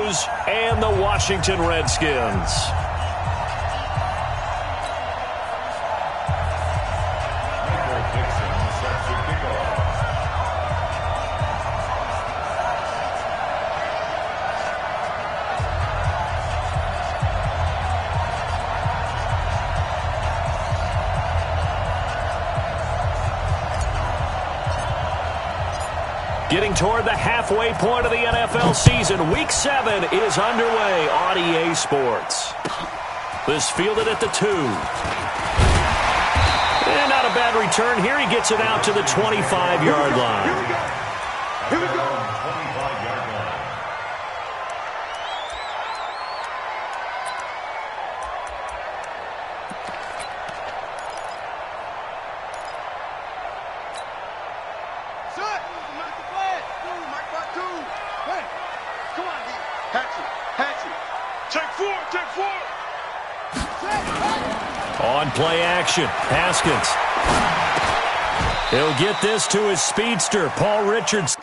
AMOs and the Washington Redskins. Getting toward the halfway point of the NFL season, Week 7 is underway on EA Sports. This fielded at the 2. And not a bad return here. He gets it out to the 25-yard line. Here we go. Here we go. 25-yard line. On play action, Haskins. He'll get this to his speedster, Paul Richards.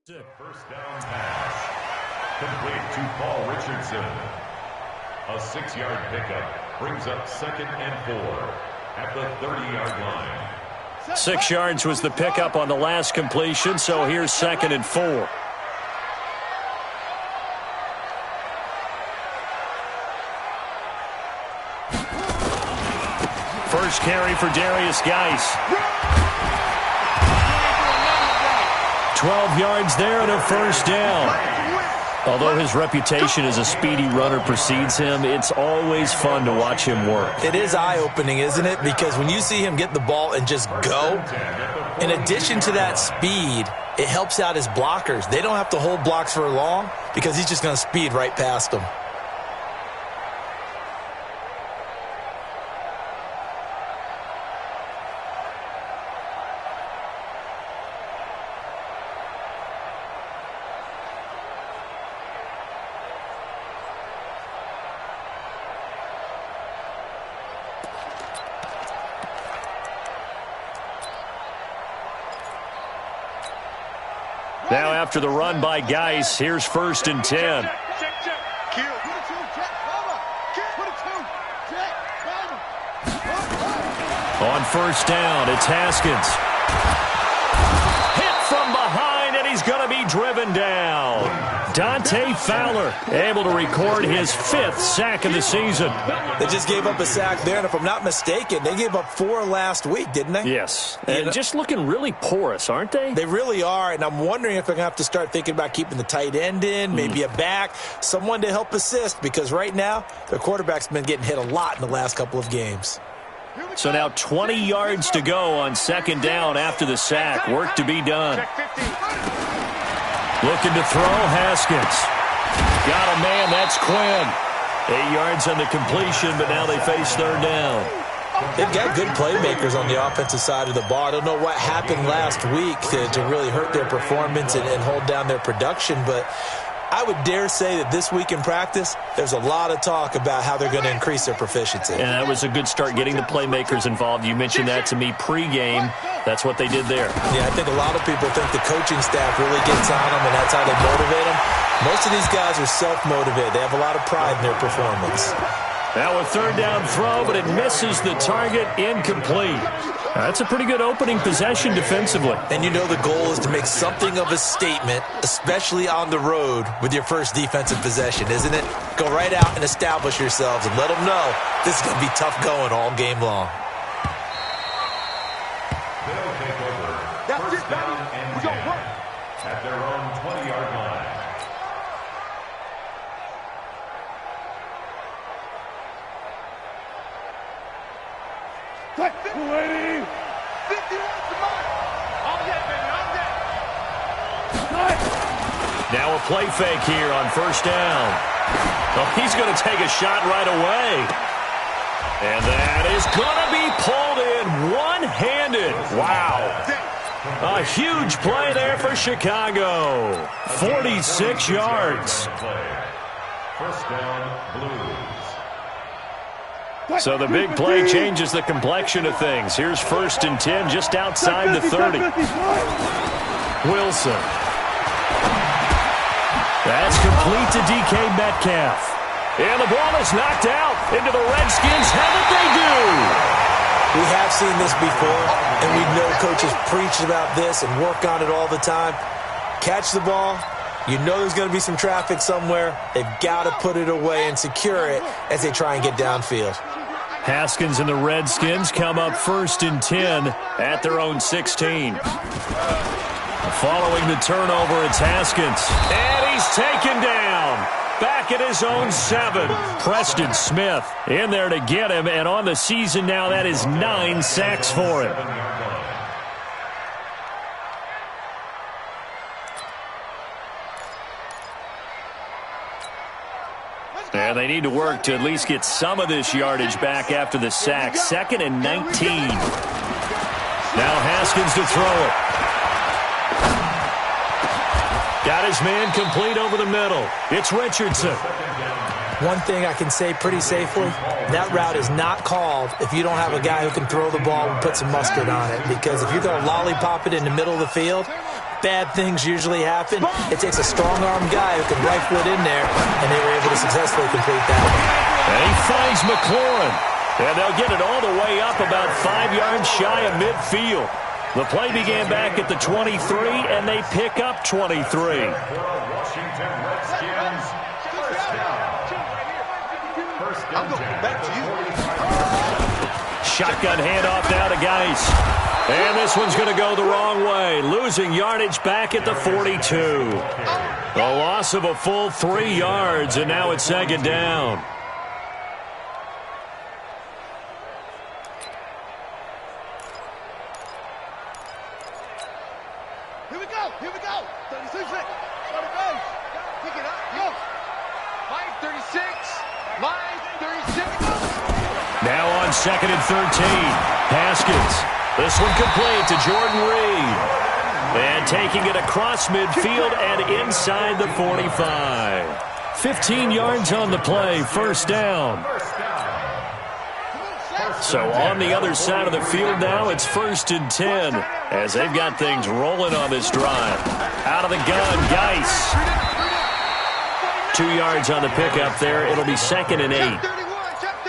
The first down pass. Complete to Paul Richardson. A 6-yard pickup brings up 2nd and 4 at the 30-yard line. 6 yards was the pickup on the last completion, so here's 2nd and 4. First carry for Darius Geis. 12 yards there and a first down. Although his reputation as a speedy runner precedes him, it's always fun to watch him work. It is eye-opening, isn't it? Because when you see him get the ball and just go, in addition to that speed, it helps out his blockers. They don't have to hold blocks for long because he's just going to speed right past them. Now after the run by Geis, here's 1st and 10. On first down, it's Haskins. Hit from behind, and he's going to be driven down. Dante Fowler able to record his 5th sack of the season. They just gave up a sack there, and if I'm not mistaken, they gave up 4 last week, didn't they? Yes, and just looking really porous, aren't they? They really are, and I'm wondering if they're going to have to start thinking about keeping the tight end in, maybe a back, someone to help assist, because right now, their quarterback's been getting hit a lot in the last couple of games. So now 20 yards to go on 2nd down after the sack. Work to be done. Looking to throw, Haskins. Got a man, that's Quinn. 8 yards on the completion, but now they face 3rd down. They've got good playmakers on the offensive side of the ball. I don't know what happened last week to really hurt their performance and hold down their production, but I would dare say that this week in practice, there's a lot of talk about how they're going to increase their proficiency. And that was a good start getting the playmakers involved. You mentioned that to me pregame. That's what they did there. Yeah, I think a lot of people think the coaching staff really gets on them, and that's how they motivate them. Most of these guys are self-motivated. They have a lot of pride in their performance. Now a 3rd down throw, but it misses the target, incomplete. That's a pretty good opening possession defensively. And you know the goal is to make something of a statement, especially on the road with your first defensive possession, isn't it? Go right out and establish yourselves and let them know this is going to be tough going all game long. They'll take over 1st down and 10 at their own 20-yard line. Waiting. 51 to mark. I'm dead, baby. I'm dead. Now a play fake here on 1st down. Oh, he's going to take a shot right away. And that is going to be pulled in one-handed. Wow. A huge play there for Chicago. 46 yards. 1st down, Blues. So the big play changes the complexion of things. Here's 1st and 10 just outside the 30. Wilson. That's complete to DK Metcalf. And the ball is knocked out into the Redskins. How did they do? We have seen this before, and we know coaches preach about this and work on it all the time. Catch the ball. You know there's going to be some traffic somewhere. They've got to put it away and secure it as they try and get downfield. Haskins and the Redskins come up 1st and 10 at their own 16. Following the turnover, it's Haskins. And he's taken down. Back at his own 7. Preston Smith in there to get him. And on the season now, that is 9 sacks for him. And they need to work to at least get some of this yardage back after the sack. 2nd and 19. Now Haskins to throw it. Got his man complete over the middle. It's Richardson. One thing I can say pretty safely, that route is not called if you don't have a guy who can throw the ball and put some mustard on it. Because if you're going to lollipop it in the middle of the field, bad things usually happen. It takes a strong-arm guy who can rifle it in there, and they were able to successfully complete that one. And he finds McLaurin. And they'll get it all the way up about 5 yards shy of midfield. The play began back at the 23, and they pick up 23. Washington Redskins, first down. First down, back to you. Shotgun handoff now to Geis. And this one's going to go the wrong way, losing yardage back at the 42. A loss of a full 3 yards, and now it's second down. Here we go. 36. Let it go. Pick it up. Go. Line 36. Line 36. Now on 2nd and 13. Haskins. This one complete to Jordan Reed. And taking it across midfield and inside the 45. 15 yards on the play. First down. So on the other side of the field now, it's 1st and 10 as they've got things rolling on this drive. Out of the gun, Geis. 2 yards on the pickup there. It'll be 2nd and 8.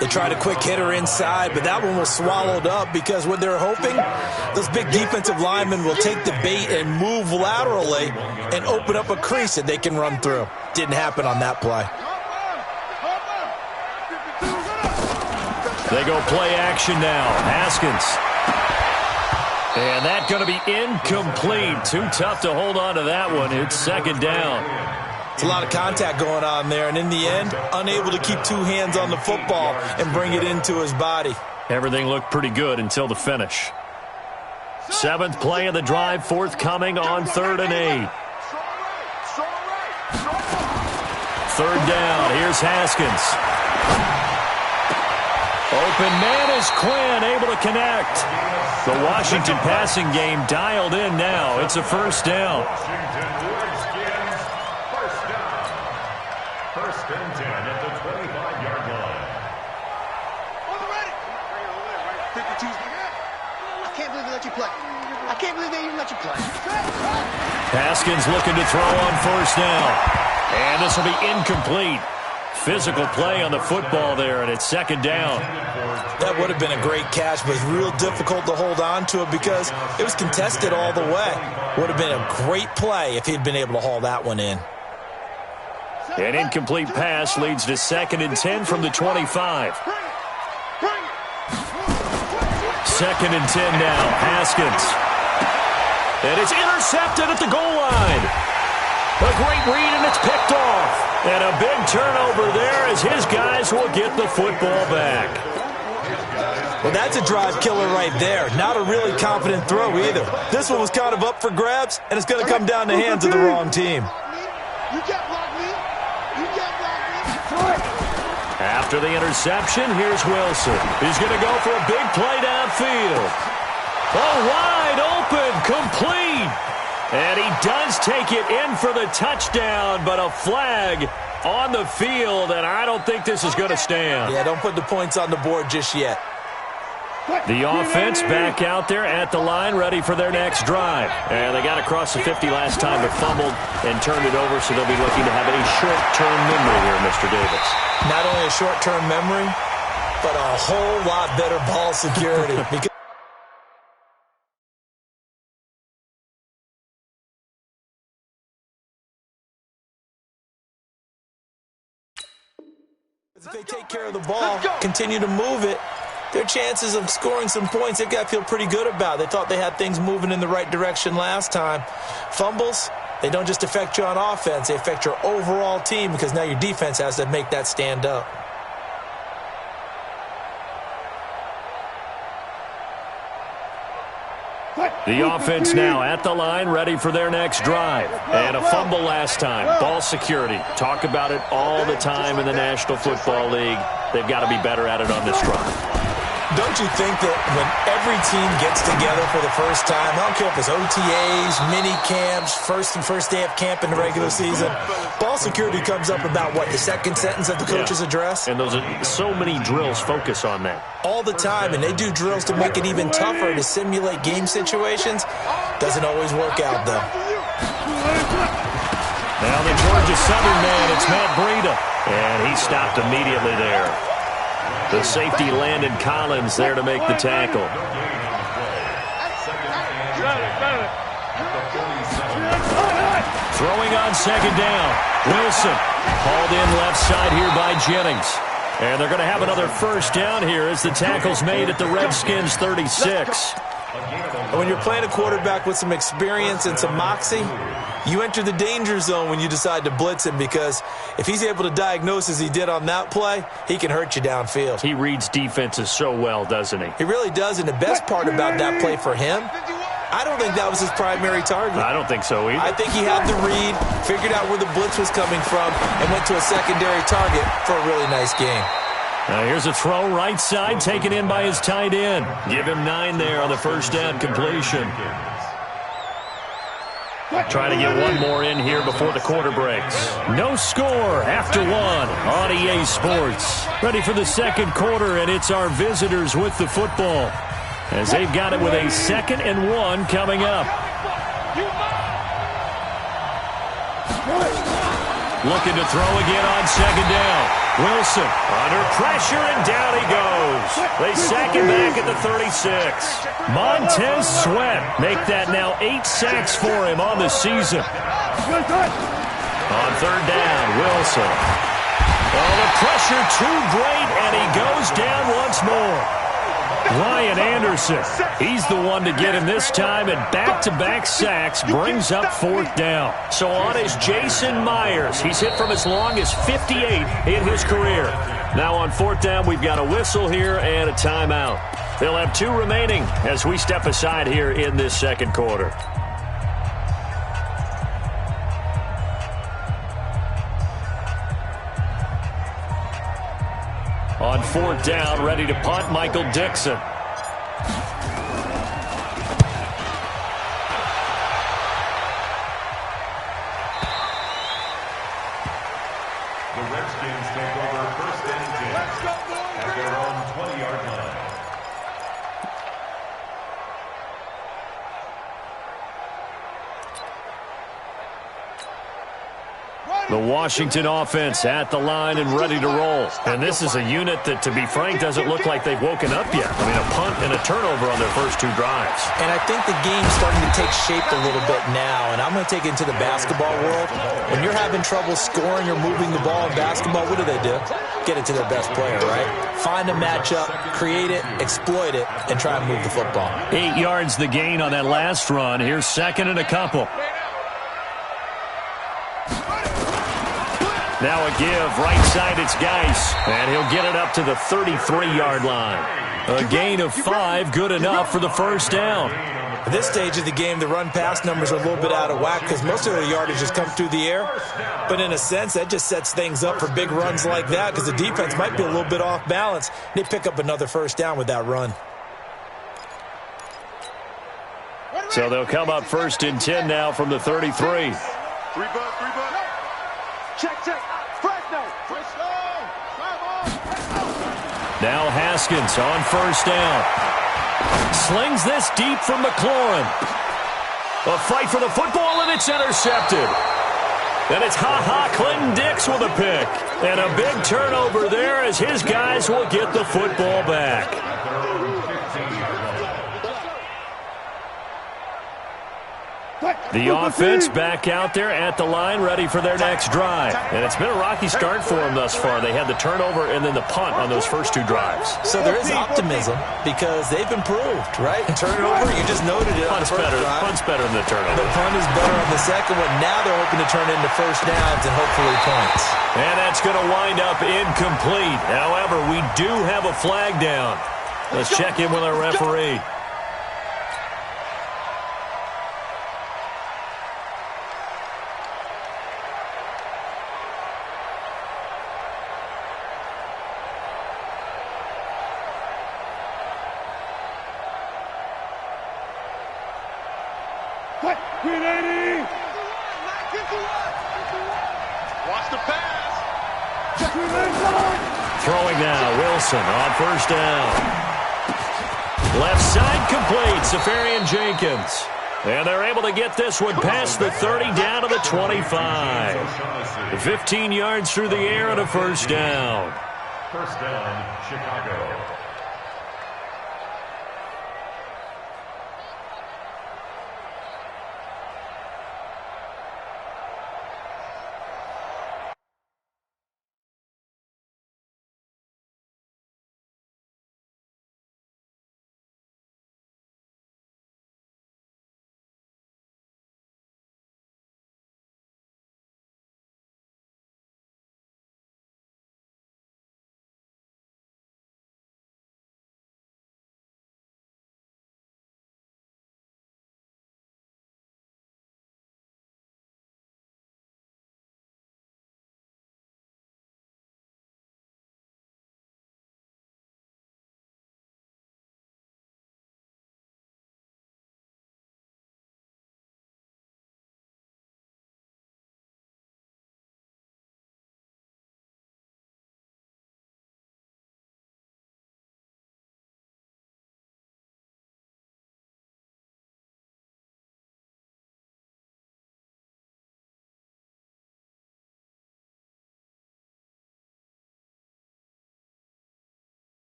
They tried a quick hitter inside, but that one was swallowed up because what they're hoping, those big defensive linemen will take the bait and move laterally and open up a crease that they can run through. Didn't happen on that play. They go play action now. Haskins. And that's going to be incomplete. Too tough to hold on to that one. It's 2nd down. It's a lot of contact going on there, and in the end, unable to keep 2 hands on the football and bring it into his body. Everything looked pretty good until the finish. 7th play of the drive, forthcoming on 3rd and 8. 3rd down. Here's Haskins. Open man is Quinn, able to connect. The Washington passing game dialed in now. It's a 1st down. Washington Redskins, first down. 1st and 10 at the 25-yard line. On the ready. 52. I can't believe they let you play. I can't believe they even let you play. Haskins looking to throw on 1st down. And this will be incomplete. Physical play on the football there, and it's 2nd down. That would have been a great catch, but real difficult to hold on to it because it was contested all the way. Would have been a great play if he'd been able to haul that one in. An incomplete pass leads to 2nd and 10 from the 25. 2nd and 10 now. Haskins. And it's intercepted at the goal line. A great read, and it's picked off. And a big turnover there as his guys will get the football back. Well, that's a drive killer right there. Not a really confident throw either. This one was kind of up for grabs, and it's going to come down the hands of the wrong team. You can't block me. You can't block me. After the interception, here's Wilson. He's going to go for a big play downfield. Oh, wide open, complete. And he does take it in for the touchdown, but a flag on the field, and I don't think this is going to stand. Yeah, don't put the points on the board just yet. The offense back out there at the line, ready for their next drive. And they got across the 50 last time, but fumbled and turned it over, so they'll be looking to have a short-term memory here, Mr. Davis. Not only a short-term memory, but a whole lot better ball security. Because if they take care of the ball, continue to move it, their chances of scoring some points, they've got to feel pretty good about. They thought they had things moving in the right direction last time. Fumbles, they don't just affect you on offense, they affect your overall team because now your defense has to make that stand up. The offense now at the line, ready for their next drive. And a fumble last time. Ball security. Talk about it all the time in the National Football League. They've got to be better at it on this drive. Don't you think that when every team gets together for the first time, I don't care if it's OTAs, mini camps, first day of camp in the regular season, ball security comes up about, what, the second sentence of the coach's address? And those are so many drills focus on that. All the time, and they do drills to make it even tougher to simulate game situations. Doesn't always work out, though. Now the Georgia Southern man, it's Matt Breida. And he stopped immediately there. The safety Landon Collins there to make the tackle. Throwing on second down. Wilson hauled in left side here by Jennings. And they're going to have another first down here as the tackle's made at the Redskins 36. When you're playing a quarterback with some experience and some moxie, you enter the danger zone when you decide to blitz him, because if he's able to diagnose as he did on that play, he can hurt you downfield. He reads defenses so well, doesn't he? He really does, and the best part about that play for him, I don't think that was his primary target. I don't think so either. I think he had the read, figured out where the blitz was coming from, and went to a secondary target for a really nice game. Now here's a throw right side taken in by his tight end. Give him 9 there on the first down completion. Trying to get one more in here before the quarter breaks. No score after 1 on EA Sports. Ready for the second quarter, and it's our visitors with the football, as they've got it with a 2nd and 1 coming up. Looking to throw again on second down. Wilson under pressure, and down he goes. They sack him back at the 36. Montez Sweat make that now 8 sacks for him on the season. On third down, Wilson. Oh, the pressure too great, and he goes down once more. Ryan Anderson, he's the one to get him this time, and back-to-back sacks brings up 4th down. So on is Jason Myers. He's hit from as long as 58 in his career. Now on 4th down, we've got a whistle here and a timeout. They'll have 2 remaining as we step aside here in this second quarter. On 4th down, ready to punt, Michael Dixon. The Redskins take over 1st and 10 at their own 20-yard line. The Washington offense at the line and ready to roll. And this is a unit that, to be frank, doesn't look like they've woken up yet. I mean, a punt and a turnover on their first 2 drives. And I think the game's starting to take shape a little bit now, and I'm going to take it into the basketball world. When you're having trouble scoring or moving the ball in basketball, what do? Get it to their best player, right? Find a matchup, create it, exploit it, and try and move the football. 8 yards the gain on that last run. Here's 2nd and a couple. Now a give, right side, it's Geis. And he'll get it up to the 33-yard line. A gain of 5, good enough for the first down. At this stage of the game, the run-pass numbers are a little bit out of whack because most of their yardage has come through the air. But in a sense, that just sets things up for big runs like that because the defense might be a little bit off balance. They pick up another first down with that run. So they'll come up 1st and 10 now from the 33. 3 buck. Check. Now Haskins on first down. Slings this deep from McLaurin. A fight for the football, and it's intercepted. And it's Clinton Dix with a pick. And a big turnover there as his guys will get the football back. The offense back out there at the line, ready for their next drive. And it's been a rocky start for them thus far. They had the turnover and then the punt on those first 2 drives. So there is optimism because they've improved, right? Turnover, you just noted it on the first drive. Punt's better than the turnover. The punt is better on the second one. Now they're hoping to turn into first downs and hopefully points. And that's going to wind up incomplete. However, we do have a flag down. Let's check in with our referee. Watch the pass. Throwing now, Wilson on first down. Left side complete, Safarian Jenkins. And they're able to get this one past the 30 down to the 25. 15 yards through the air and a first down. First down, Chicago.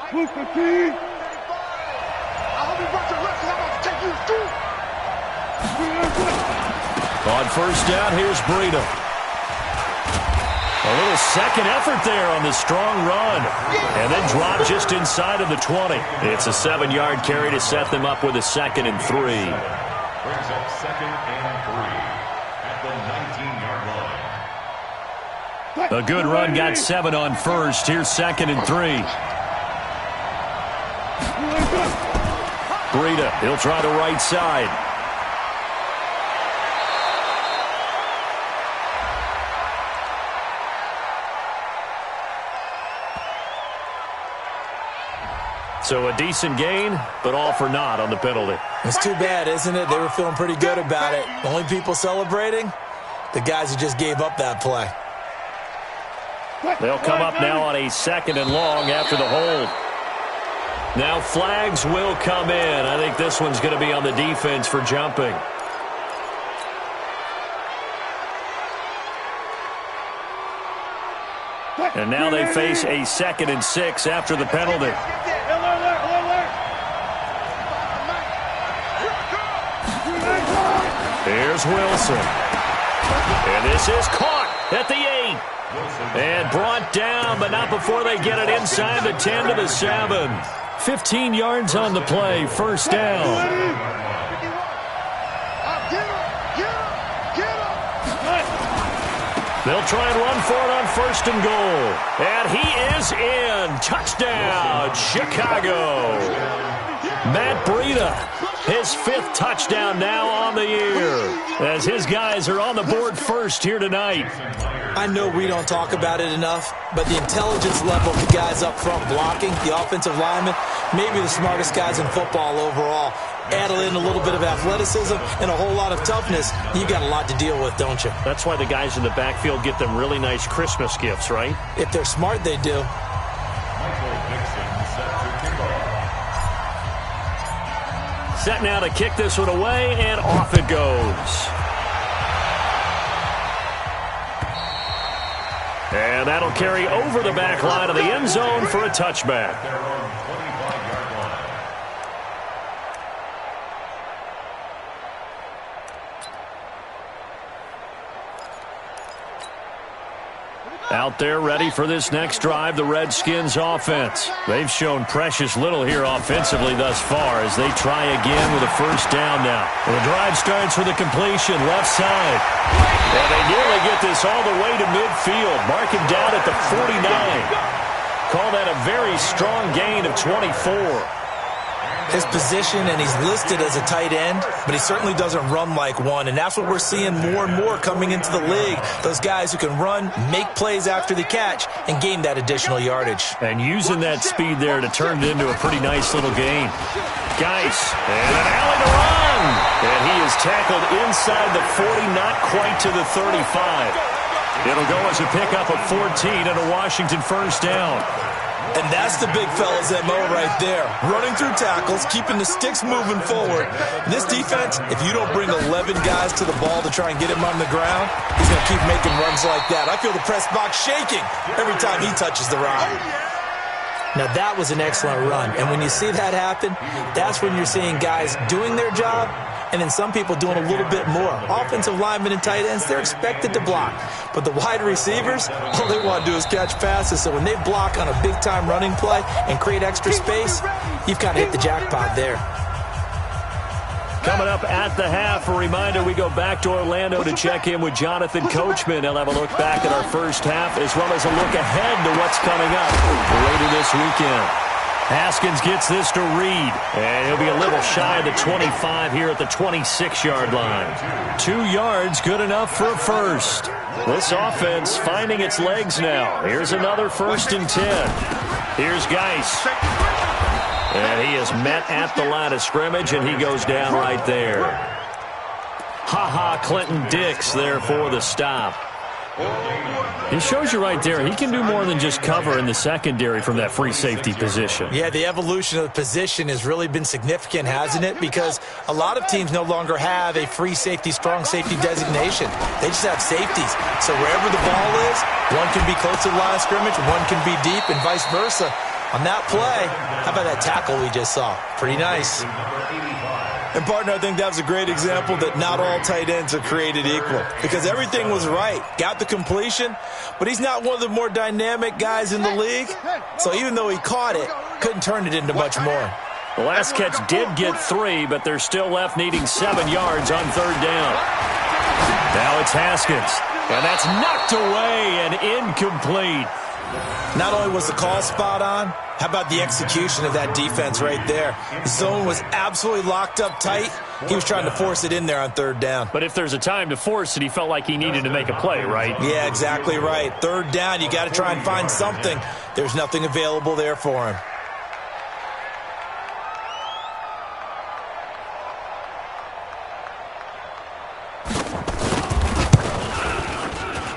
Move 15. I hope you brought your left, because I'm about to take you through. On first down, here's Breida. A little second effort there on the strong run. And then drop just inside of the 20. It's a 7-yard carry to set them up with a 2nd and 3. Brings up 2nd and 3 at the 19-yard line. A good run got 7 on first. Here's 2nd and 3. Breida, he'll try the right side. So a decent gain, but all for naught on the penalty. It's too bad, isn't it? They were feeling pretty good about it. Only people celebrating? The guys who just gave up that play. They'll come up now on a 2nd and long after the hold. Now flags will come in. I think this one's going to be on the defense for jumping. And now they face a 2nd and 6 after the penalty. Here's Wilson. And this is caught at the 8. And brought down, but not before they get it inside the 10 to the 7. 15 yards on the play, first down. They'll try and run for it on 1st and goal. And he is in. Touchdown, Chicago. Matt Breida, his 5th touchdown now on the year, as his guys are on the board first here tonight. I know we don't talk about it enough, but the intelligence level of the guys up front blocking, the offensive linemen, maybe the smartest guys in football overall. Add in a little bit of athleticism and a whole lot of toughness, you got a lot to deal with, don't you? That's why the guys in the backfield get them really nice Christmas gifts, right? If they're smart, they do. Set now to kick this one away, and off it goes. And that'll carry over the back line of the end zone for a touchback. Out there ready for this next drive, the Redskins offense. They've shown precious little here offensively thus far as they try again with a first down now. Well, the drive starts with a completion left side. And they nearly get this all the way to midfield. Mark him down at the 49. Call that a very strong gain of 24. His position, and he's listed as a tight end, but he certainly doesn't run like one, and that's what we're seeing more and more coming into the league. Those guys who can run, make plays after the catch, and gain that additional yardage. And using that speed there to turn it into a pretty nice little gain. Geis, and an alley to run. And he is tackled inside the 40, not quite to the 35. It'll go as a pickup of 14 and a Washington first down. And that's the big fella's MO right there. Running through tackles, keeping the sticks moving forward. And this defense, if you don't bring 11 guys to the ball to try and get him on the ground, he's going to keep making runs like that. I feel the press box shaking every time he touches the rock. Now, that was an excellent run. And when you see that happen, that's when you're seeing guys doing their job and then some people doing a little bit more. Offensive linemen and tight ends, they're expected to block. But the wide receivers, all they want to do is catch passes. So when they block on a big-time running play and create extra space, you've kind of hit the jackpot there. Coming up at the half, a reminder, we go back to Orlando to check in with Jonathan Coachman. He'll have a look back at our first half as well as a look ahead to what's coming up later this weekend. Haskins gets this to Reed, and he'll be a little shy of the 25 here at the 26-yard line. 2 yards, good enough for a first. This offense finding its legs now. Here's another 1st and 10. Here's Geis. And he is met at the line of scrimmage, and he goes down right there. Clinton Dix there for the stop. He shows you right there, he can do more than just cover in the secondary from that free safety position. Yeah, the evolution of the position has really been significant, hasn't it? Because a lot of teams no longer have a free safety, strong safety designation. They just have safeties. So wherever the ball is, one can be close to the line of scrimmage, one can be deep, and vice versa. On that play, how about that tackle we just saw? Pretty nice. And, partner, I think that was a great example that not all tight ends are created equal because everything was right. Got the completion, but he's not one of the more dynamic guys in the league. So even though he caught it, couldn't turn it into much more. The last catch did get 3, but they're still left needing 7 yards on 3rd down. Now it's Haskins, and that's knocked away and incomplete. Not only was the call spot on, how about the execution of that defense right there? The zone was absolutely locked up tight. He was trying to force it in there on 3rd down. But if there's a time to force it, he felt like he needed to make a play, right? Yeah, exactly right. 3rd down, you got to try and find something. There's nothing available there for him.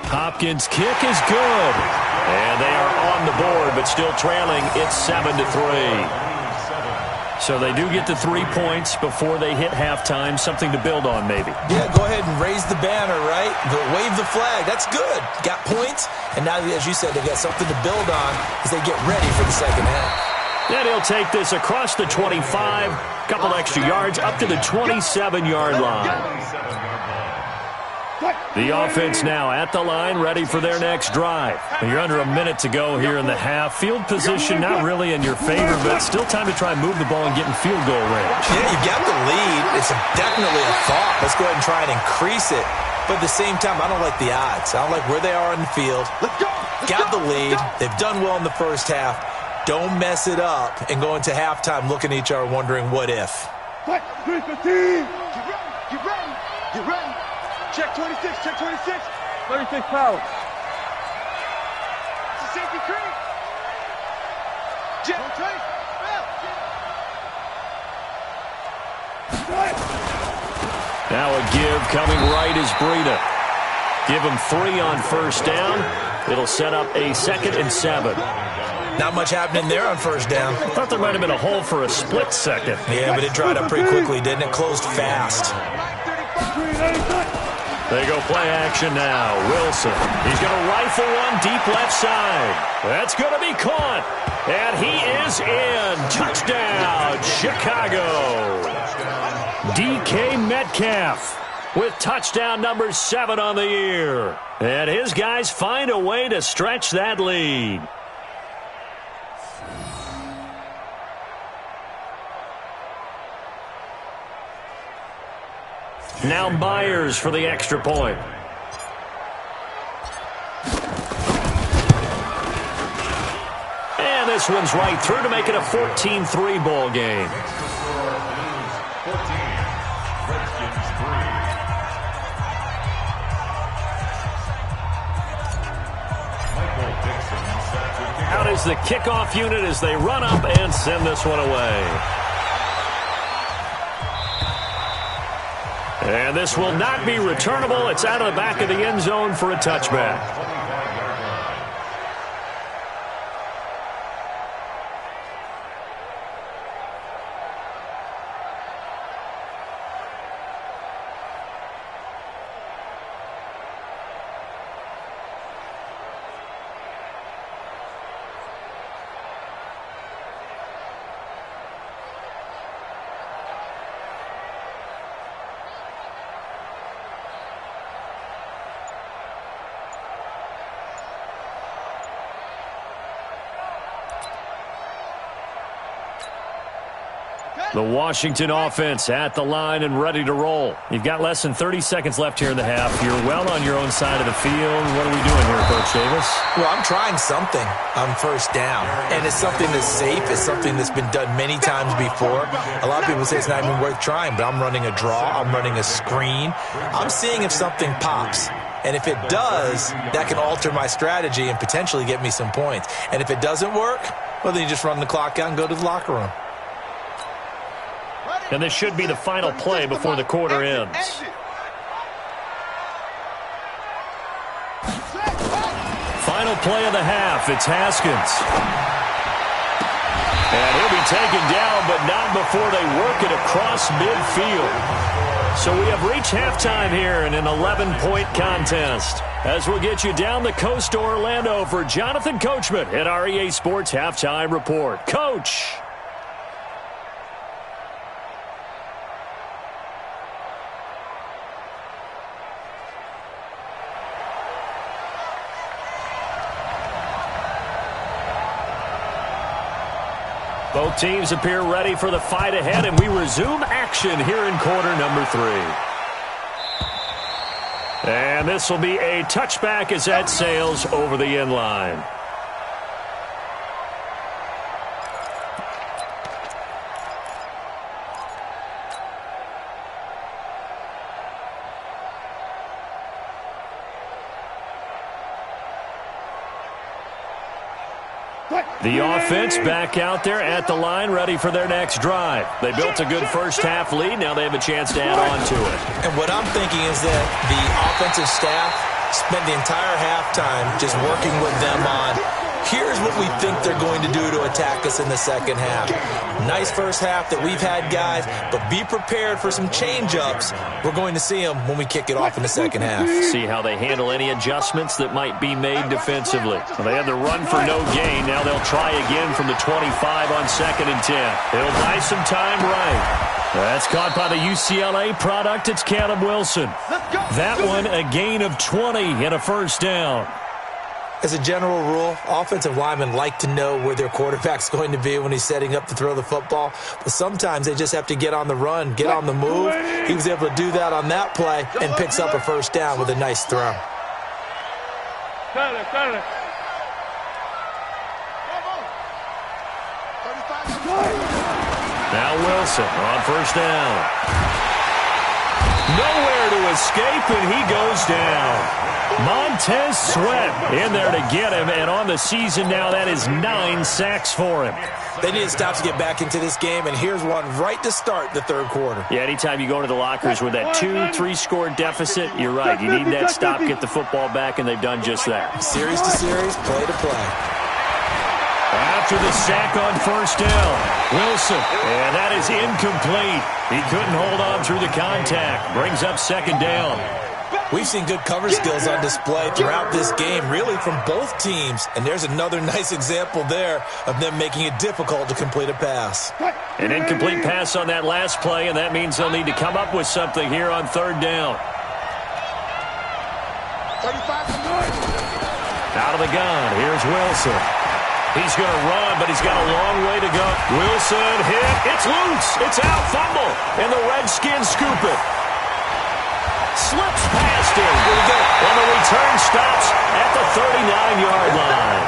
Hopkins' kick is good. And they are on the board, but still trailing. It's 7-3. So they do get the 3 points before they hit halftime. Something to build on, maybe. Yeah, go ahead and raise the banner, right? Wave the flag. That's good. Got points. And now, as you said, they've got something to build on as they get ready for the second half. Then he'll take this across the 25. Couple extra yards up to the 27-yard line. The offense now at the line, ready for their next drive. You're under a minute to go here in the half. Field position not really in your favor, but still time to try and move the ball and get in field goal range. Yeah, you've got the lead. It's definitely a thought. Let's go ahead and try and increase it. But at the same time, I don't like the odds. I don't like where they are on the field. Got the lead. They've done well in the first half. Don't mess it up and go into halftime looking at each other wondering what if. Get ready. Get ready. Check 26, check 26. 36 power. It's a safety creep. Jet. Now a give coming right is Breida. Give him 3 on 1st down. It'll set up a 2nd and 7. Not much happening there on 1st down. I thought there might have been a hole for a split second. Yeah, but it dried up pretty quickly, didn't it? Closed fast. They go play action now. Wilson. He's going to rifle one deep left side. That's going to be caught. And he is in. Touchdown, Chicago. DK Metcalf. with touchdown number 7 on the year. And his guys find a way to stretch that lead. Now Myers for the extra point. And this one's right through to make it a 14-3 ball game. Out is the kickoff unit as they run up and send this one away. And this will not be returnable. It's out of the back of the end zone for a touchback. The Washington offense at the line and ready to roll. You've got less than 30 seconds left here in the half. You're well on your own side of the field. What are we doing here, Coach Davis? Well, I'm trying something on first down, and it's something that's safe. It's something that's been done many times before. A lot of people say it's not even worth trying, but I'm running a draw. I'm running a screen. I'm seeing if something pops. And if it does, that can alter my strategy and potentially get me some points. And if it doesn't work, well, then you just run the clock out and go to the locker room. And this should be the final play before the quarter ends. Final play of the half. It's Haskins. And he'll be taken down, but not before they work it across midfield. So we have reached halftime here in an 11-point contest. As we'll get you down the coast to Orlando for Jonathan Coachman at our EA Sports Halftime Report. Coach. Both teams appear ready for the fight ahead, and we resume action here in quarter number 3. And this will be a touchback as that sails over the end line. The offense back out there at the line, ready for their next drive. They built a good first-half lead. Now they have a chance to add on to it. And what I'm thinking is that the offensive staff spent the entire halftime just working with them on, here's what we think they're going to do to attack us in the second half. Nice first half that we've had, guys, but be prepared for some change-ups. We're going to see them when we kick it off in the second half. See how they handle any adjustments that might be made defensively. Well, they had the run for no gain. Now they'll try again from the 25 on 2nd and 10. They'll buy some time right. That's caught by the UCLA product. It's Caleb Wilson. That one, a gain of 20 and a first down. As a general rule, offensive linemen like to know where their quarterback's going to be when he's setting up to throw the football. But sometimes they just have to get on the run, get on the move. He was able to do that on that play and picks up a first down with a nice throw. Now Wilson on first down. Nowhere to escape, and he goes down. Montez Sweat in there to get him, and on the season now, that is 9 sacks for him. They need to stop to get back into this game, and here's one right to start the third quarter. Yeah, anytime you go into the lockers with that 2-3 score deficit, you're right. You need that stop, get the football back, and they've done just that. Series to series, play to play. After the sack on first down, Wilson, and that is incomplete. He couldn't hold on through the contact. Brings up second down. We've seen good cover skills on display throughout this game, really from both teams. And there's another nice example there of them making it difficult to complete a pass. An incomplete pass on that last play, and that means they'll need to come up with something here on third down. 35. Out of the gun, here's Wilson. He's going to run, but he's got a long way to go. Wilson hit. It's loose. It's out. Fumble. And the Redskins scoop it. Slips past him. Here we go. And the return stops at the 39-yard line.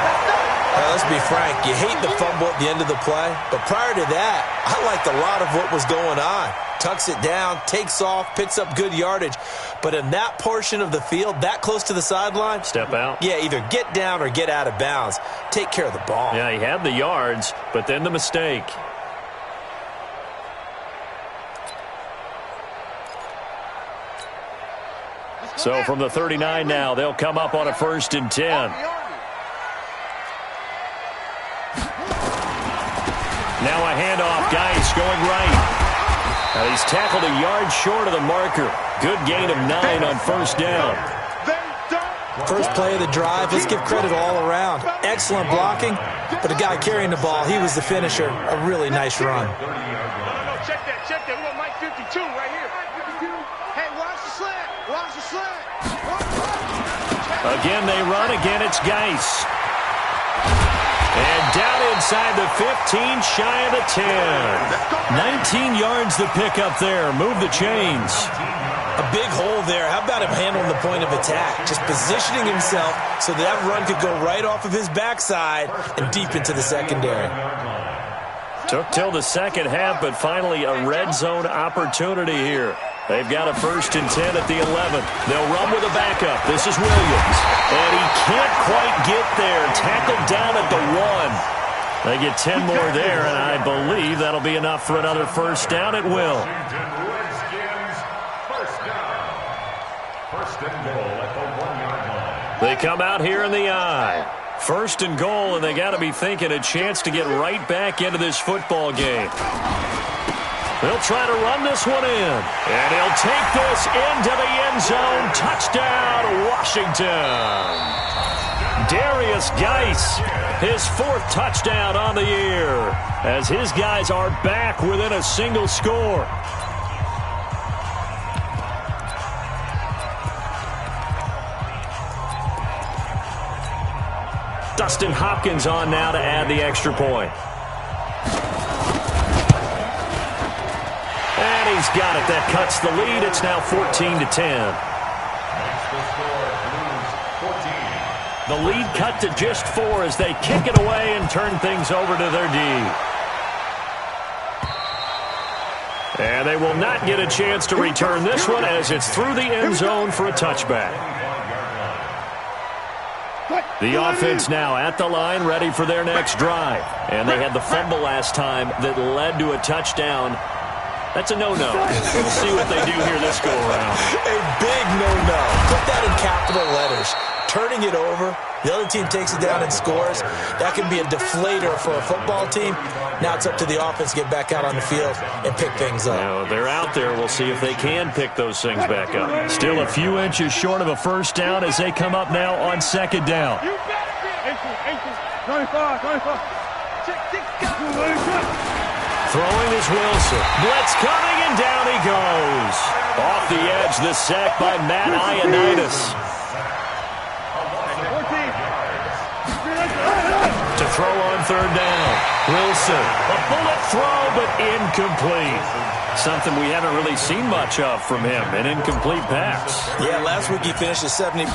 Now, let's be frank. You hate the fumble at the end of the play. But prior to that, I liked a lot of what was going on. Tucks it down, takes off, picks up good yardage. But in that portion of the field, that close to the sideline, step out. Yeah, either get down or get out of bounds. Take care of the ball. Yeah, he had the yards, but then the mistake. So from the 39 now, they'll come up on a 1st and 10. Now a handoff. Geis going right. He's tackled a yard short of the marker. Good gain of 9 on 1st down. First play of the drive, let's give credit all around. Excellent blocking, but the guy carrying the ball, he was the finisher. A really nice run. No, check that. We want Mike 52 right here. Hey, watch the slant. Watch the slant. Again, they run. Again, it's Geis. And down inside the 15, shy of the 10. 19 yards the pickup there. Move the chains. A big hole there. How about him handling the point of attack? Just positioning himself so that run could go right off of his backside and deep into the secondary. Took till the second half, but finally a red zone opportunity here. They've got a 1st and 10 at the 11th. They'll run with a backup. This is Williams. And he can't quite get there. Tackled down at the 1. They get 10 more there, and I believe that'll be enough for another 1st down at will. Redskins, 1st down. 1st and goal at the 1-yard line. They come out here in the eye. 1st and goal, and they got to be thinking a chance to get right back into this football game. They'll try to run this one in. And he'll take this into the end zone. Touchdown, Washington. Darius Geis, his 4th touchdown on the year, as his guys are back within a single score. Dustin Hopkins on now to add the extra point. And he's got it. That cuts the lead. It's now 14 to 10. The lead cut to just 4 as they kick it away and turn things over to their D. And they will not get a chance to return this one as it's through the end zone for a touchback. The offense now at the line, ready for their next drive. And they had the fumble last time that led to a touchdown. That's a no-no. We'll see what they do here this go-around. A big no-no. Put that in capital letters. Turning it over, the other team takes it down and scores. That can be a deflator for a football team. Now it's up to the offense to get back out on the field and pick things up. Now, they're out there. We'll see if they can pick those things back up. Still a few inches short of a 1st down as they come up now on 2nd down. 25. Throwing is Wilson. Blitz coming, and down he goes. Off the edge, the sack by Matt Ioannidis. To throw on 3rd down. Wilson. A bullet throw, but incomplete. Something we haven't really seen much of from him, an incomplete pass. Yeah, last week he finished at 70%.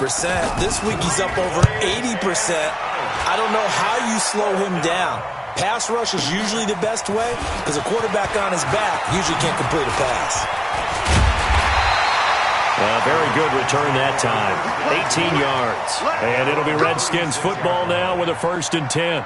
This week he's up over 80%. I don't know how you slow him down. Pass rush is usually the best way because a quarterback on his back usually can't complete a pass. Very good return that time. 18 yards. And it'll be Redskins football now with a 1st and 10.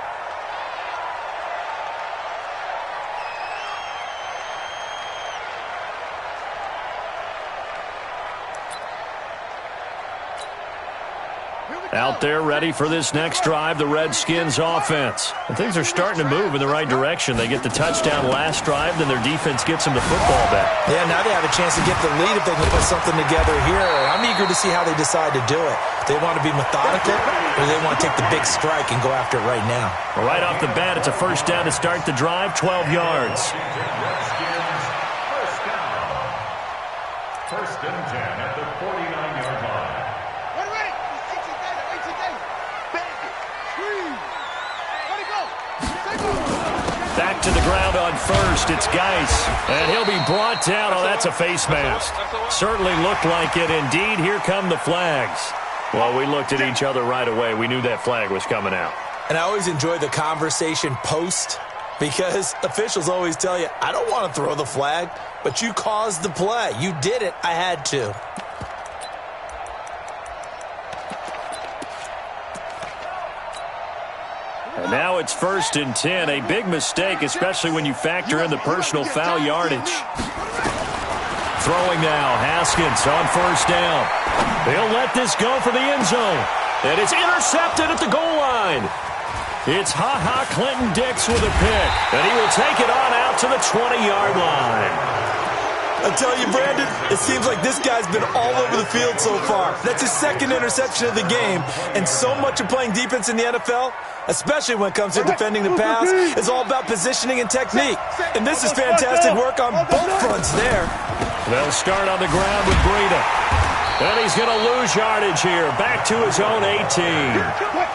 Out there ready for this next drive, the Redskins offense. And things are starting to move in the right direction. They get the touchdown last drive, then their defense gets them the football back. Yeah, now they have a chance to get the lead if they can put something together here. I'm eager to see how they decide to do it. Do they want to be methodical, or do they want to take the big strike and go after it right now? Well, right off the bat, it's a first down to start the drive, 12 yards. First and 10 at the 49-yard line. Back to the ground on first. It's Geis. And he'll be brought down. Oh, that's a face mask. Certainly looked like it. Indeed, here come the flags. Well, we looked at each other right away. We knew that flag was coming out. And I always enjoy the conversation post, because officials always tell you, I don't want to throw the flag, but you caused the play. You did it. I had to. And now it's first and 10. A big mistake, especially when you factor in the personal foul yardage. Throwing now, Haskins on first down. They'll let this go for the end zone. And it's intercepted at the goal line. It's Ha-Ha Clinton-Dix with a pick. And he will take it on out to the 20-yard line. I tell you, Brandon, it seems like this guy's been all over the field so far. That's his second interception of the game. And so much of playing defense in the NFL, especially when it comes to defending the pass, is all about positioning and technique. And this is fantastic work on both fronts there. They'll start on the ground with Breida. And he's going to lose yardage here. Back to his own 18.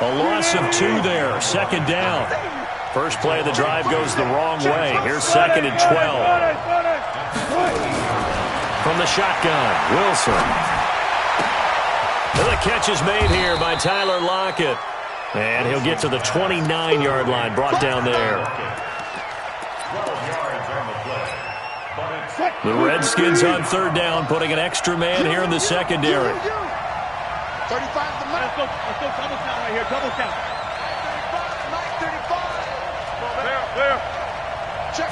A loss of 2 there. Second down. First play of the drive goes the wrong way. Here's second and 12. From the shotgun, Wilson. And the catch is made here by Tyler Lockett. And he'll get to the 29-yard line, brought down there. The Redskins on third down, putting an extra man here in the secondary. 35 the minute. Let's go double count right here, double count. 35. Clear. Check.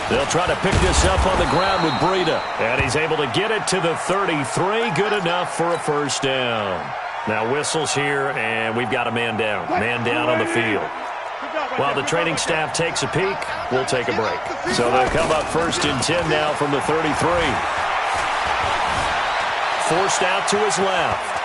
They'll try to pick this up on the ground with Breida. And he's able to get it to the 33. Good enough for a first down. Now whistles here, and we've got a man down. Man down on the field. While the training staff takes a peek, we'll take a break. So they'll come up first and 10 now from the 33. Forced out to his left.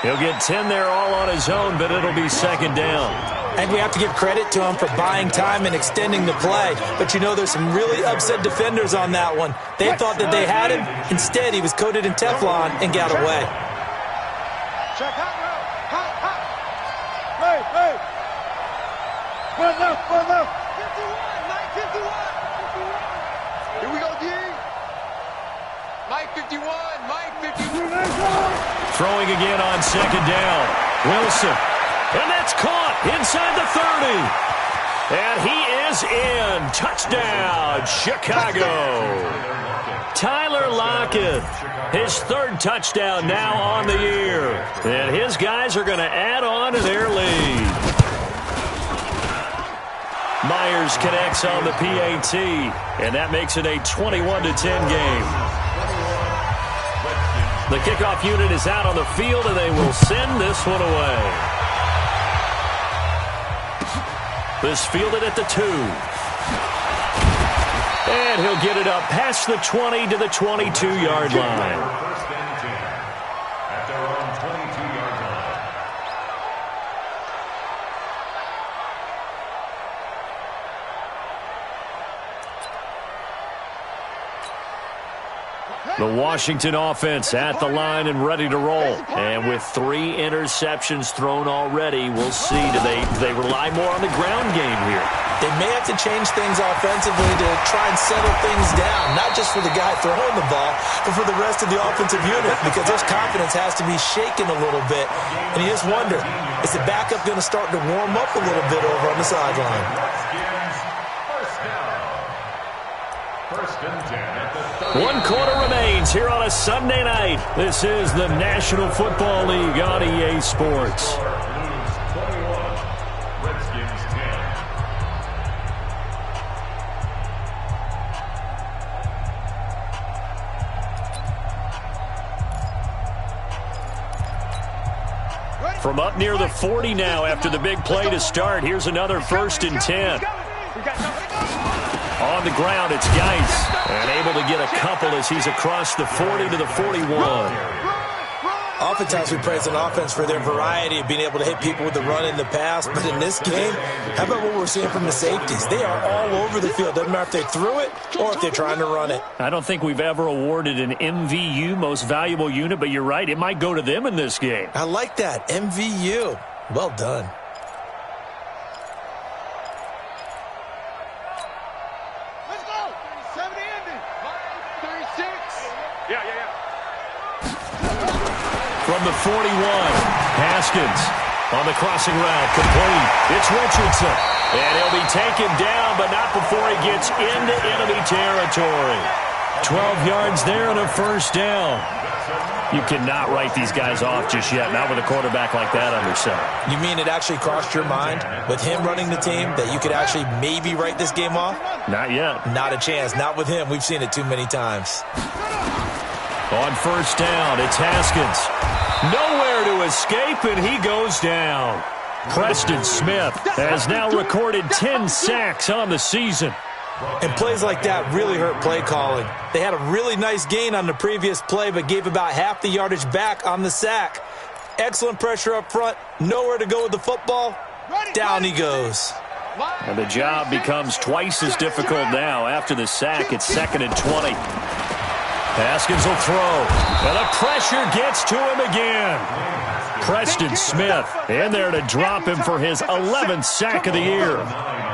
He'll get 10 there all on his own, but it'll be second down. And we have to give credit to him for buying time and extending the play. But you know, there's some really upset defenders on that one. They thought that they had him. Instead, he was coated in Teflon and got away. Check hot. Hey. Run left. 51. Here we go, D. Mike 51. Throwing again on second down. Wilson. And that's caught inside the 30. And he is in. Touchdown, Chicago. Tyler Lockett, his third touchdown now on the year. And his guys are going to add on to their lead. Myers connects on the PAT. And that makes it a 21-10 game. The kickoff unit is out on the field, and they will send this one away. This fielded at the 2. And he'll get it up past the 20 to the 22-yard line. First and 10 at their own 22-yard line. The Washington offense at the line and ready to roll. And with 3 interceptions thrown already, we'll see. Do they rely more on the ground game here? They may have to change things offensively to try and settle things down, not just for the guy throwing the ball, but for the rest of the offensive unit, because their confidence has to be shaken a little bit. And you just wonder, is the backup going to start to warm up a little bit over on the sideline? First and 10 at the 30. 1 quarter remains here on a Sunday night. This is the National Football League on EA Sports. Blues 21, Redskins 10. From up near the 40 now after the big play to start. Here's another 1st and 10. On the ground, it's Geis. And able to get a couple as he's across the 40 to the 41. Oftentimes we praise an offense for their variety of being able to hit people with the run in the pass. But in this game, how about what we're seeing from the safeties? They are all over the field. Doesn't matter if they threw it or if they're trying to run it. I don't think we've ever awarded an MVU, most valuable unit, but you're right. It might go to them in this game. I like that. MVU. Well done. Let's go. 70 ending. 36. Yeah. From the 41, Haskins on the crossing route, complete. It's Richardson, and he'll be taken down, but not before he gets into enemy territory. 12 yards there and a 1st down. You cannot write these guys off just yet, not with a quarterback like that under center. You mean it actually crossed your mind with him running the team that you could actually maybe write this game off? Not yet. Not a chance. Not with him. We've seen it too many times. On 1st down, it's Haskins. Nowhere to escape, and he goes down. Preston Smith has now recorded 10 sacks on the season. And plays like that really hurt play calling. They had a really nice gain on the previous play, but gave about half the yardage back on the sack. Excellent pressure up front. Nowhere to go with the football. Down he goes. And the job becomes twice as difficult now. After the sack, it's 2nd and 20. Haskins will throw, and the pressure gets to him again. Preston Smith in there to drop him for his 11th sack of the year.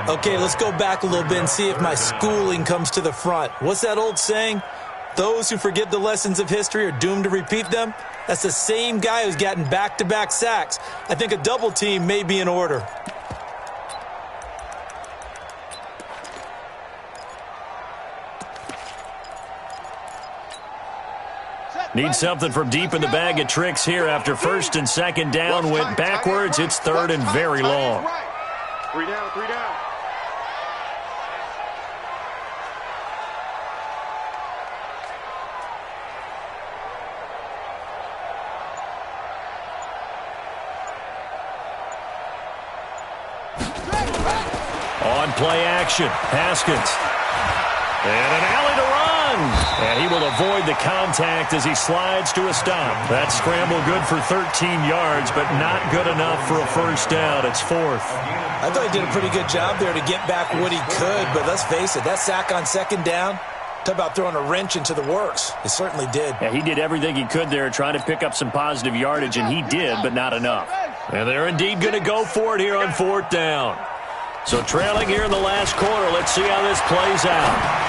Okay, let's go back a little bit and see if my schooling comes to the front. What's that old saying? Those who forget the lessons of history are doomed to repeat them. That's the same guy who's gotten back-to-back sacks. I think a double team may be in order. Need something from deep in the bag of tricks here after 1st and 2nd down went backwards. It's 3rd and very long. 3 down. On play action, Haskins. And an alley to run. And he will avoid the contact as he slides to a stop. That scramble good for 13 yards, but not good enough for a 1st down. It's 4th. I thought he did a pretty good job there to get back what he could, but let's face it, that sack on 2nd down, talk about throwing a wrench into the works. It certainly did. Yeah, he did everything he could there trying to pick up some positive yardage, and he did, but not enough. And they're indeed going to go for it here on 4th down. So trailing here in the last quarter, let's see how this plays out.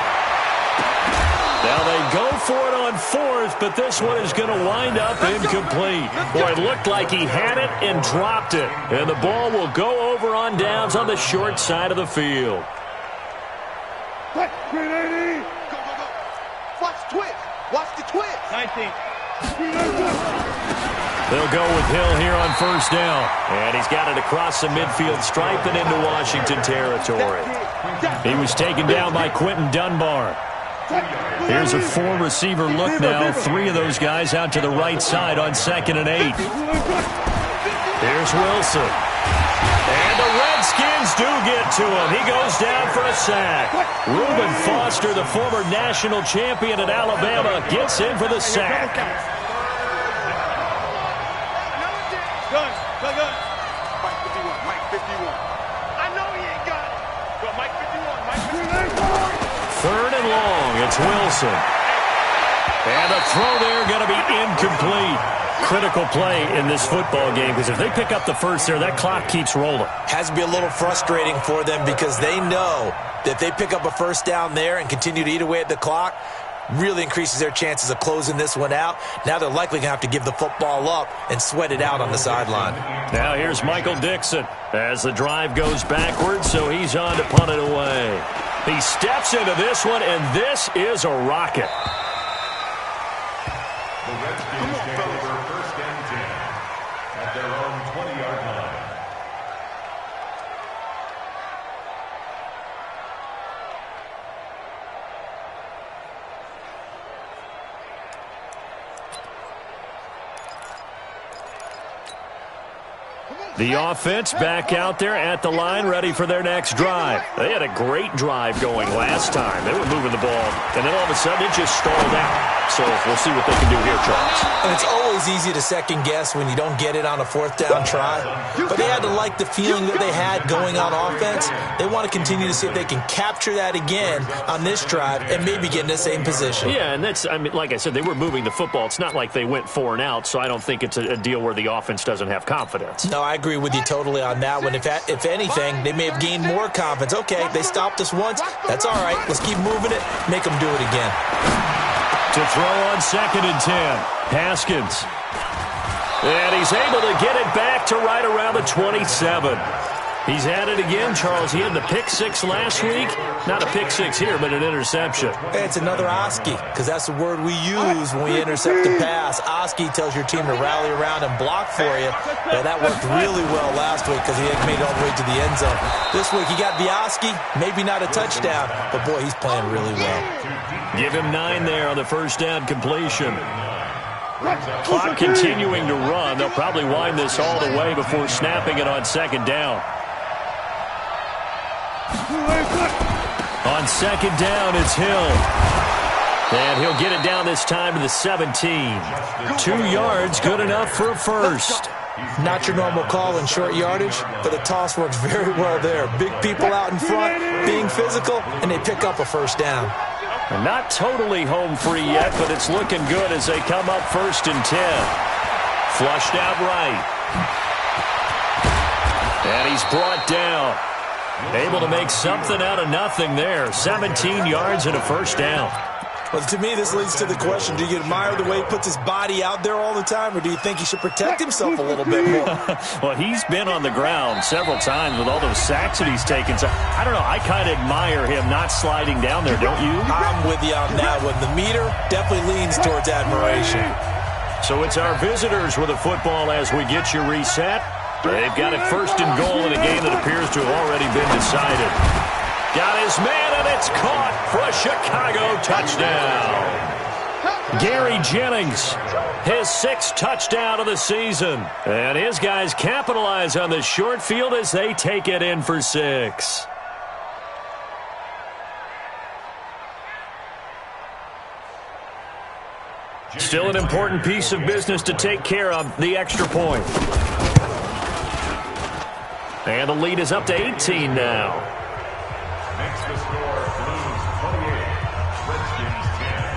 Now they go for it on 4th, but this one is going to wind up incomplete. Boy, it looked like he had it and dropped it. And the ball will go over on downs on the short side of the field. Go. Watch the twist. 19. They'll go with Hill here on 1st down. And he's got it across the midfield stripe and into Washington territory. He was taken down by Quentin Dunbar. Here's a 4-receiver look now. 3 of those guys out to the right side on 2nd and 8. Here's Wilson. And the Redskins do get to him. He goes down for a sack. Reuben Foster, the former national champion at Alabama, gets in for the sack. Good. Mike 51. I know he ain't got it. Go, Mike 51. 3rd and long. It's Wilson. And the throw there going to be incomplete. Critical play in this football game because if they pick up the 1st there, that clock keeps rolling. Has to be a little frustrating for them because they know that if they pick up a 1st down there and continue to eat away at the clock, really increases their chances of closing this one out. Now they're likely going to have to give the football up and sweat it out on the sideline. Now here's Michael Dixon as the drive goes backwards, so he's on to punt it away. He steps into this one, and this is a rocket. The Redskins take over 1st and 10 at their own 20-yard line. The offense back out there at the line, ready for their next drive. They had a great drive going last time. They were moving the ball, and then all of a sudden it just stalled out. So we'll see what they can do here, Charles. And it's always easy to second guess when you don't get it on a fourth down try. But they had to like the feeling that they had going on offense. They want to continue to see if they can capture that again on this drive and maybe get in the same position. Yeah, and that's, I mean, like I said, they were moving the football. It's not like they went 4 and out, so I don't think it's a deal where the offense doesn't have confidence. No, I agree with you totally on that one. If anything, they may have gained more confidence. Okay, they stopped us once. That's all right. Let's keep moving it. Make them do it again. To throw on 2nd and 10. Haskins. And he's able to get it back to right around the 27. He's at it again, Charles. He had the pick 6 last week. Not a pick 6 here, but an interception. Hey, it's another Oski, because that's the word we use when we intercept a pass. Oski tells your team to rally around and block for you. Well, that worked really well last week because he had made it all the way to the end zone. This week he got the Oski, maybe not a touchdown, but boy, he's playing really well. Give him 9 there on the first down completion. Clock continuing to run. They'll probably wind this all the way before snapping it on 2nd down. On 2nd down, it's Hill. And he'll get it down this time to the 17. 2 yards, good enough for a first. Not your normal call in short yardage, but the toss works very well there. Big people out in front, being physical, and they pick up a first down. Not totally home free yet, but it's looking good as they come up 1st and 10. Flushed out right. And he's brought down. Able to make something out of nothing there. 17 yards and a first down. Well, to me, this leads to the question, do you admire the way he puts his body out there all the time, or do you think he should protect himself a little bit more? Well, he's been on the ground several times with all those sacks that he's taken. So, I don't know, I kind of admire him not sliding down there, don't you? I'm with you on that one. The meter definitely leans towards admiration. So it's our visitors with a football as we get you reset. They've got it 1st and goal in a game that appears to have already been decided. Got his man, and it's caught for a Chicago touchdown. Gary Jennings, his 6th touchdown of the season. And his guys capitalize on the short field as they take it in for 6. Still an important piece of business to take care of, the extra point. And the lead is up to 18 now. Makes the score Blues 28, Redskins 10.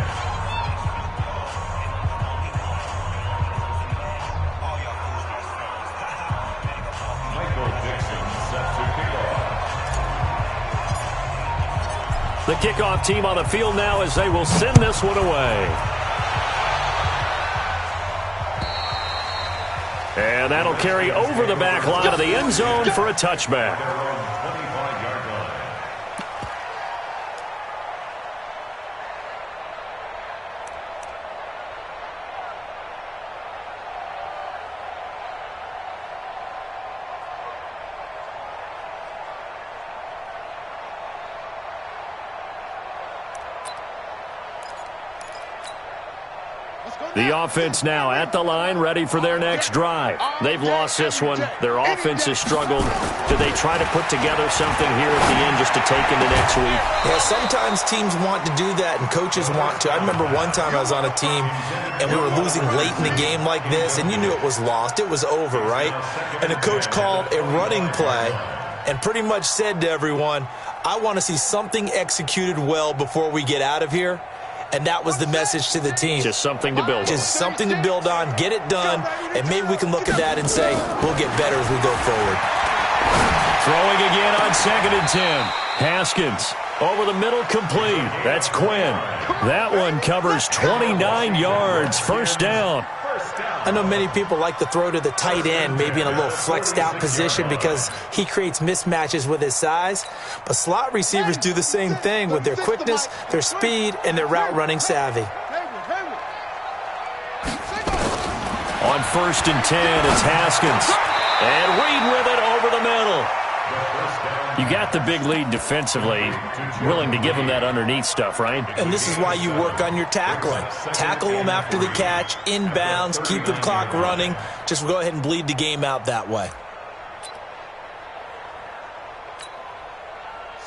Michael Dixon set to kickoff. The kickoff team on the field now as they will send this one away. And that'll carry over the back line of the end zone for a touchback. The offense now at the line, ready for their next drive. They've lost this one. Their offense has struggled. Do they try to put together something here at the end just to take into next week? Yeah, sometimes teams want to do that and coaches want to. I remember one time I was on a team and we were losing late in the game like this, and you knew it was lost. It was over, right? And the coach called a running play and pretty much said to everyone, I want to see something executed well before we get out of here. And that was the message to the team. Just something to build on. Just something to build on, get it done, and maybe we can look at that and say, we'll get better as we go forward. Throwing again on 2nd and 10. Haskins over the middle, complete. That's Quinn. That one covers 29 yards. First down. I know many people like to throw to the tight end, maybe in a little flexed out position because he creates mismatches with his size. But slot receivers do the same thing with their quickness, their speed, and their route running savvy. On 1st and 10, it's Haskins. And Reed with it over the middle. You got the big lead defensively. Willing to give him that underneath stuff, right? And this is why you work on your tackling. Tackle them after the catch, inbounds, keep the clock running. Just go ahead and bleed the game out that way.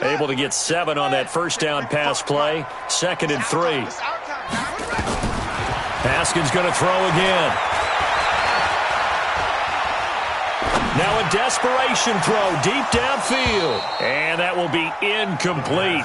Able to get 7 on that first down pass play. 2nd and 3. Haskins going to throw again. Now a desperation throw deep downfield. And that will be incomplete.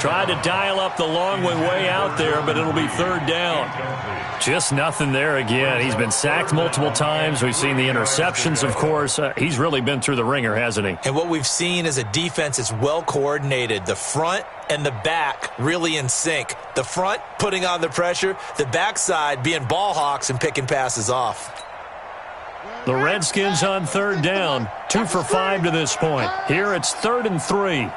Tried to dial up the long way out there, but it'll be 3rd down. Just nothing there again. He's been sacked multiple times. We've seen the interceptions, of course. He's really been through the ringer, hasn't he? And what we've seen is a defense that's well coordinated. The front and the back really in sync. The front putting on the pressure. The backside being ball hawks and picking passes off. The Redskins on 3rd down. 2 for 5 to this point. Here it's 3rd and 3.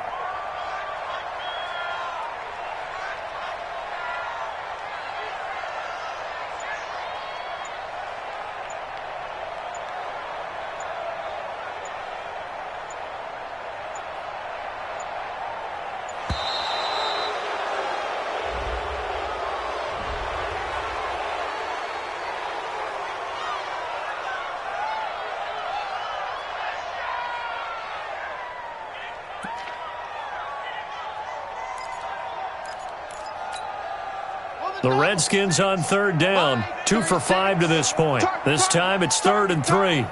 The Redskins on 3rd down. 2 for 5 to this point. This time it's 3rd and 3.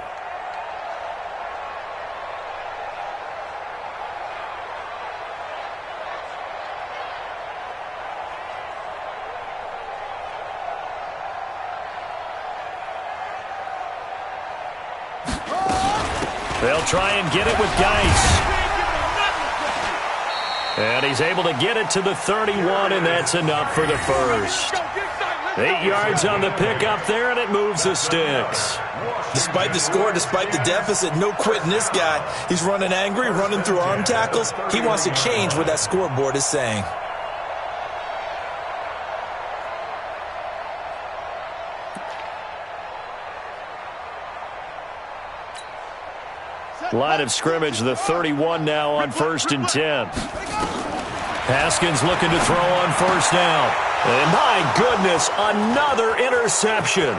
They'll try and get it with Geis. And he's able to get it to the 31, and that's enough for the first. 8 yards on the pickup there, and it moves the sticks. Despite the score, despite the deficit, no quitting this guy. He's running angry, running through arm tackles. He wants to change what that scoreboard is saying. Line of scrimmage, the 31 now on 1st and 10. Haskins looking to throw on 1st down. And my goodness, another interception.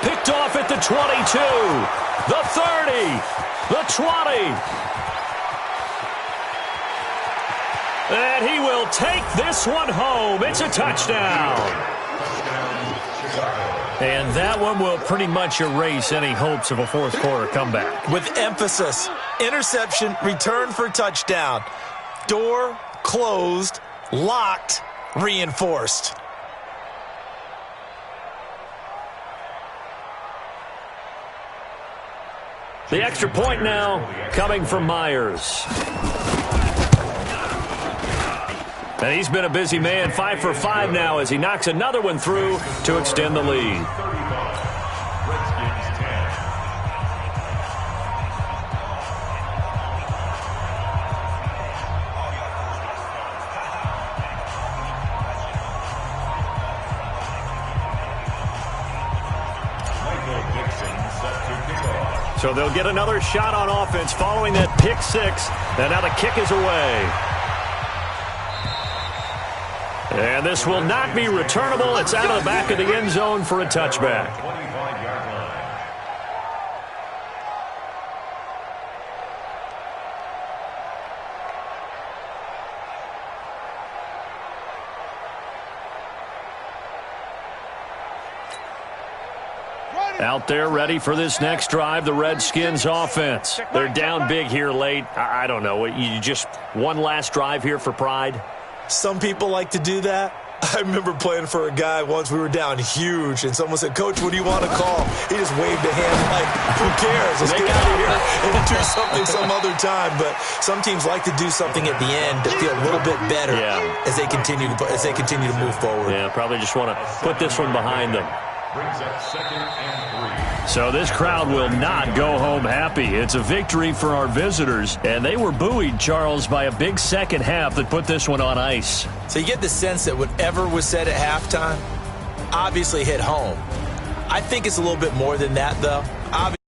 Picked off at the 22, the 30, the 20. And he will take this one home. It's a touchdown. And that one will pretty much erase any hopes of a 4th quarter comeback. With emphasis, interception, return for touchdown. Door closed, locked, reinforced. The extra point now coming from Myers. And he's been a busy man, 5 for 5 now as he knocks another one through to extend the lead. So they'll get another shot on offense following that pick 6. And now the kick is away. And this will not be returnable. It's out of the back of the end zone for a touchback. Out there ready for this next drive, the Redskins offense. They're down big here late. I don't know. You just one last drive here for pride? Some people like to do that. I remember playing for a guy once. We were down huge, and someone said, "Coach, what do you want to call?" He just waved a hand like, "Who cares? Let's get out of here and do something some other time." But some teams like to do something at the end to feel a little bit better as they continue to move forward. Yeah, probably just want to put this one behind them. Brings up 2nd and 3. So this crowd will not go home happy. It's a victory for our visitors, and they were buoyed, Charles, by a big second half that put this one on ice. So you get the sense that whatever was said at halftime obviously hit home. I think it's a little bit more than that, though. Obviously